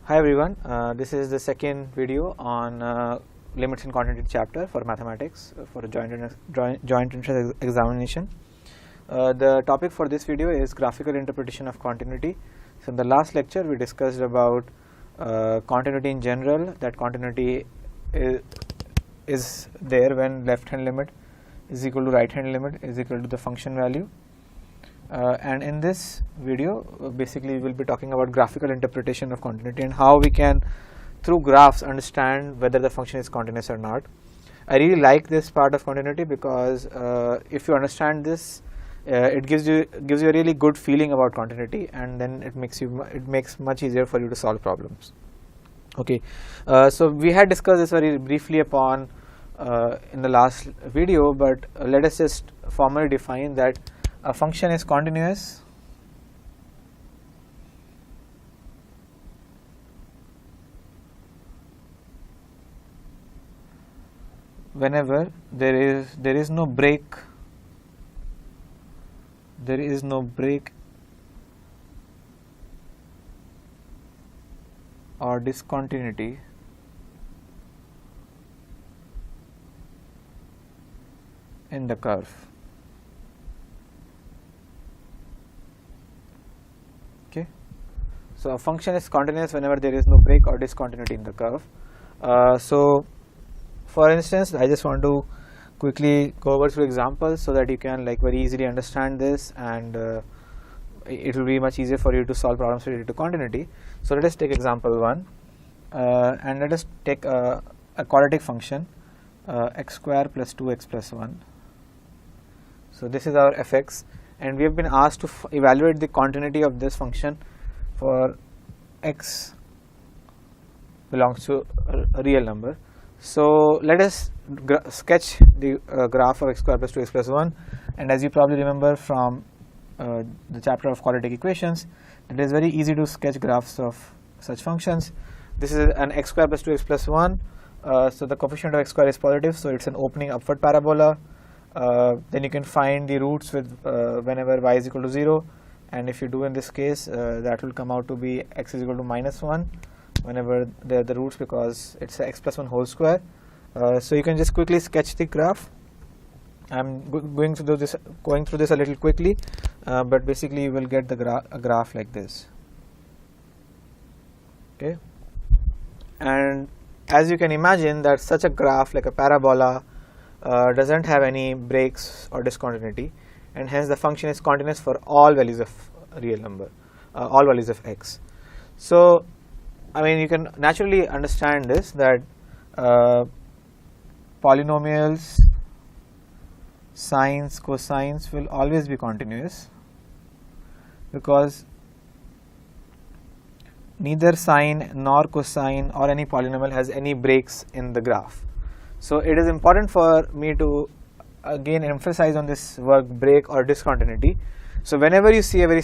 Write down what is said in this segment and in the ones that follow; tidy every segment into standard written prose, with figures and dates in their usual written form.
Hi everyone, this is the second video on limits in continuity chapter for mathematics for a joint entrance examination. The topic for this video is graphical interpretation of continuity. So in the last lecture we discussed about continuity in general, that continuity is there when left hand limit is equal to right hand limit is equal to the function value. And in this video basically we will be talking about graphical interpretation of continuity and how we can through graphs understand whether the function is continuous or not. I really like this part of continuity because if you understand this, it gives you a really good feeling about continuity, and then it makes much easier for you to solve problems. Okay, so we had discussed this very briefly upon in the last video, but let us just formally define that a function is continuous whenever there is no break or discontinuity in the curve. Okay, so a function is continuous whenever there is no break or discontinuity in the curve. So for instance, I just want to quickly go over through examples so that you can very easily understand this, and it will be much easier for you to solve problems related to continuity. So let us take example 1 and let us take a quadratic function x square plus 2x plus 1. So this is our fx, and we have been asked to evaluate the continuity of this function for x belongs to a real number. So let us sketch the graph of x square plus 2x plus 1, and as you probably remember from the chapter of quadratic equations, it is very easy to sketch graphs of such functions. This is an x square plus 2x plus 1, so the coefficient of x square is positive, so it is an opening upward parabola. Then you can find the roots with whenever y is equal to 0, and if you do in this case, that will come out to be x is equal to minus 1 whenever they are the roots, because it is x plus 1 whole square. So you can just quickly sketch the graph. I am going through this a little quickly, but basically you will get a graph like this. Okay, and as you can imagine that such a graph like a parabola doesn't have any breaks or discontinuity, and hence the function is continuous for all values of real number, all values of x. So I mean, you can naturally understand this, that polynomials, sines, cosines will always be continuous, because neither sine nor cosine or any polynomial has any breaks in the graph. So it is important for me to again emphasize on this word break or discontinuity. So whenever you see a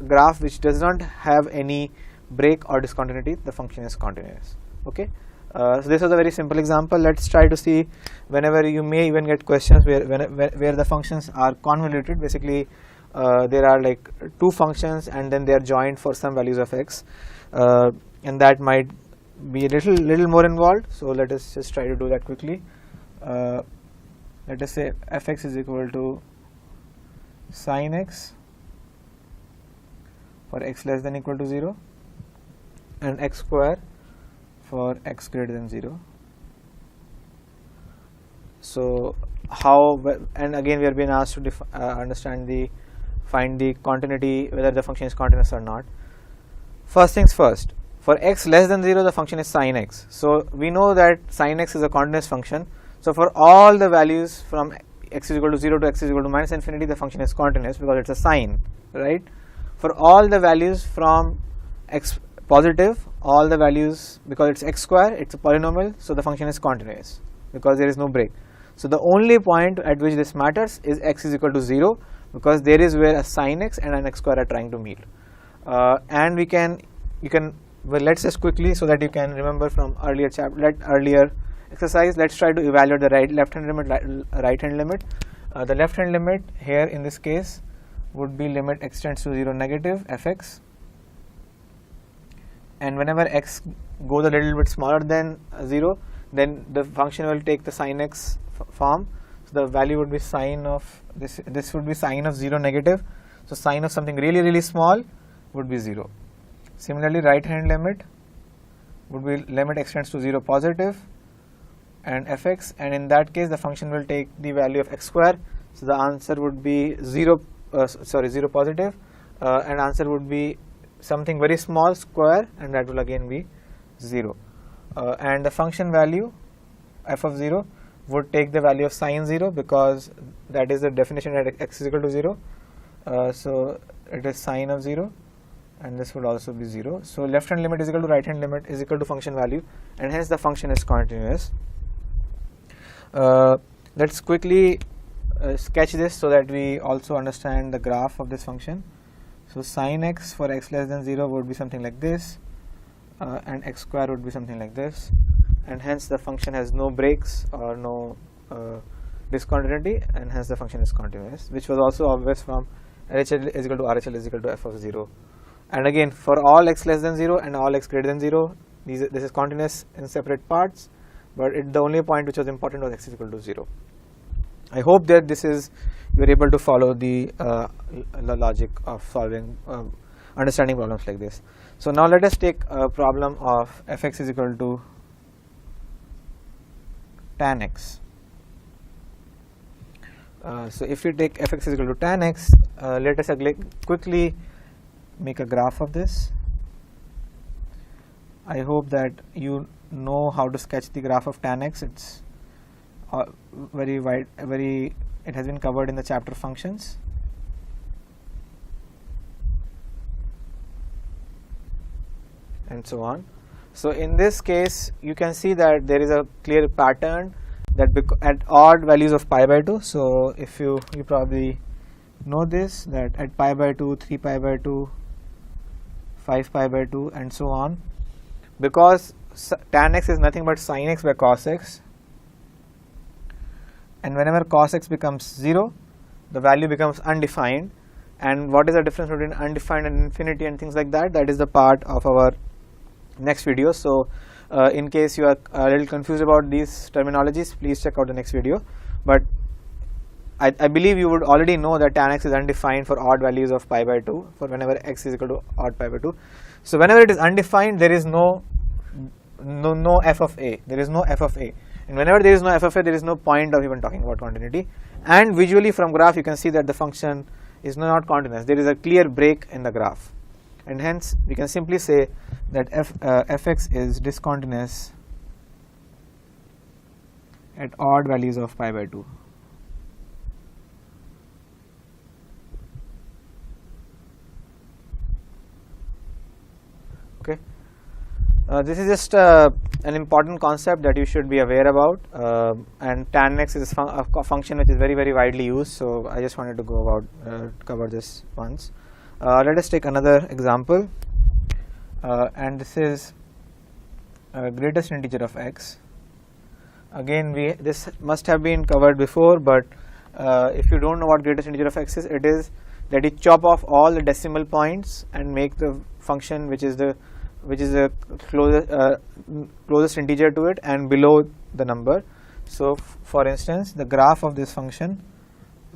graph which does not have any break or discontinuity, the function is continuous. Okay, so this was a very simple example. Let's try to see whenever you may even get questions where the functions are convoluted. Basically there are like two functions and then they are joined for some values of x, and that might be a little more involved. So let us just try to do that quickly. Let us say fx is equal to sin x for x less than equal to 0 and x square for x greater than 0. So how, and again we are being asked to find the continuity, whether the function is continuous or not. First things first, for x less than 0 the function is sin x. So we know that sin x is a continuous function. So for all the values from x is equal to 0 to x is equal to minus infinity, the function is continuous because it is a sine, right? For all the values from x positive, all the values, because it is x square, it is a polynomial, so the function is continuous because there is no break. So the only point at which this matters is x is equal to 0, because there is where a sin x and an x square are trying to meet. And let's just quickly, so that you can remember from earlier exercise, let's try to evaluate the left hand limit, right hand limit. The left hand limit here in this case would be limit x tends to 0 negative fx and whenever x goes a little bit smaller than 0, then the function will take the sin x form. So the value would be sine of this would be sine of 0 negative. So sine of something really small would be 0. Similarly, right hand limit would be limit x tends to 0 positive and fx, and in that case the function will take the value of x square. So the answer would be 0 positive, and answer would be something very small square, and that will again be 0. And the function value f of 0 would take the value of sine 0, because that is the definition at x is equal to 0. So it is sine of 0, and this would also be 0. So left hand limit is equal to right hand limit is equal to function value, and hence the function is continuous. Let's quickly sketch this so that we also understand the graph of this function. So sin x for x less than 0 would be something like this, and x square would be something like this, and hence the function has no breaks or no discontinuity, and hence the function is continuous, which was also obvious from LHL is equal to RHL is equal to f of 0. And again, for all x less than 0 and all x greater than 0, this is continuous in separate parts, but the only point which was important was x is equal to 0. I hope that you are able to follow the logic of solving, understanding problems like this. So now let us take a problem of fx is equal to tan x. So if we take fx is equal to tan x, let us quickly make a graph of this. I hope that you know how to sketch the graph of tan x. It's very wide, it has been covered in the chapter functions. And so on. So in this case, you can see that there is a clear pattern that at odd values of pi by 2. So if you probably know this, that at pi by 2, 3 pi by 2, 5 pi by 2, and so on, because tan x is nothing but sin x by cos x, and whenever cos x becomes 0, the value becomes undefined. And what is the difference between undefined and infinity and things like that? That is the part of our next video. So in case you are a little confused about these terminologies, please check out the next video. But I believe you would already know that tan x is undefined for odd values of pi by 2, for whenever x is equal to odd pi by 2. So whenever it is undefined, there is no f of a, there is no f of a, and whenever there is no f of a, there is no point of even talking about continuity. And visually from graph you can see that the function is not continuous, there is a clear break in the graph, and hence we can simply say that fx is discontinuous at odd values of pi by 2. Okay. This is just an important concept that you should be aware about, and tan x is a function which is very widely used. So I just wanted to go about cover this once. Let us take another example, and this is greatest integer of x. Again, this must have been covered before, but if you don't know what greatest integer of x is, it is that you chop off all the decimal points and make the function which is the closest integer to it and below the number. So for instance, the graph of this function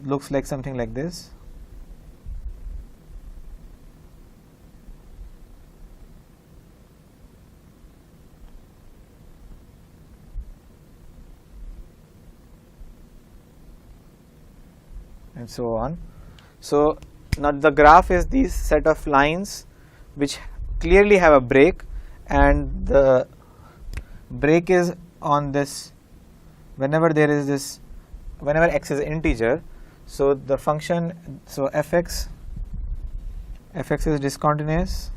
looks like something like this. And so on. So now the graph is these set of lines which clearly have a break, and the break is on this whenever there is this, whenever x is integer. So the function, so fx is discontinuous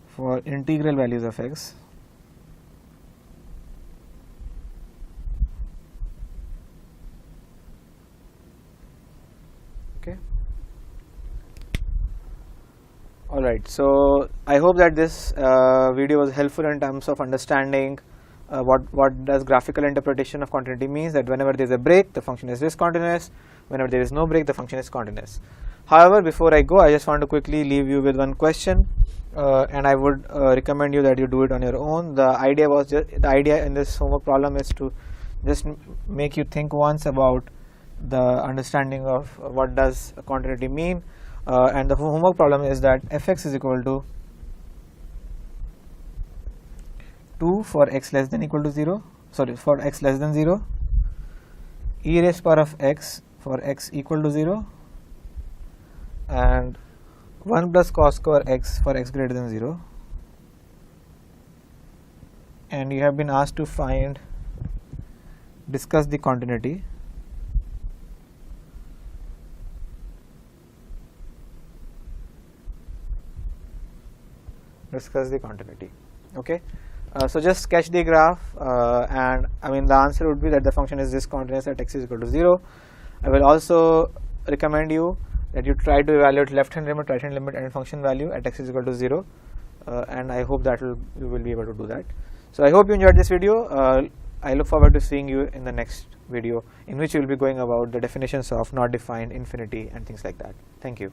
for integral values of x. Alright, so I hope that this video was helpful in terms of understanding what does graphical interpretation of continuity means, that whenever there is a break, the function is discontinuous, whenever there is no break, the function is continuous. However, before I go, I just want to quickly leave you with one question, and I would recommend you that you do it on your own. The idea in this homework problem is to just make you think once about the understanding of what does continuity mean, and the homework problem is that fx is equal to 2 for x less than equal to 0, for x less than 0, e raised power of x for x equal to 0, and 1 plus cos square x for x greater than 0, and you have been asked to discuss the continuity. Okay. So just sketch the graph, and I mean the answer would be that the function is discontinuous at x is equal to 0. I will also recommend you that you try to evaluate left hand limit, right hand limit and function value at x is equal to 0, and I hope that you will be able to do that. So I hope you enjoyed this video. I look forward to seeing you in the next video, in which we will be going about the definitions of not defined, infinity and things like that. Thank you.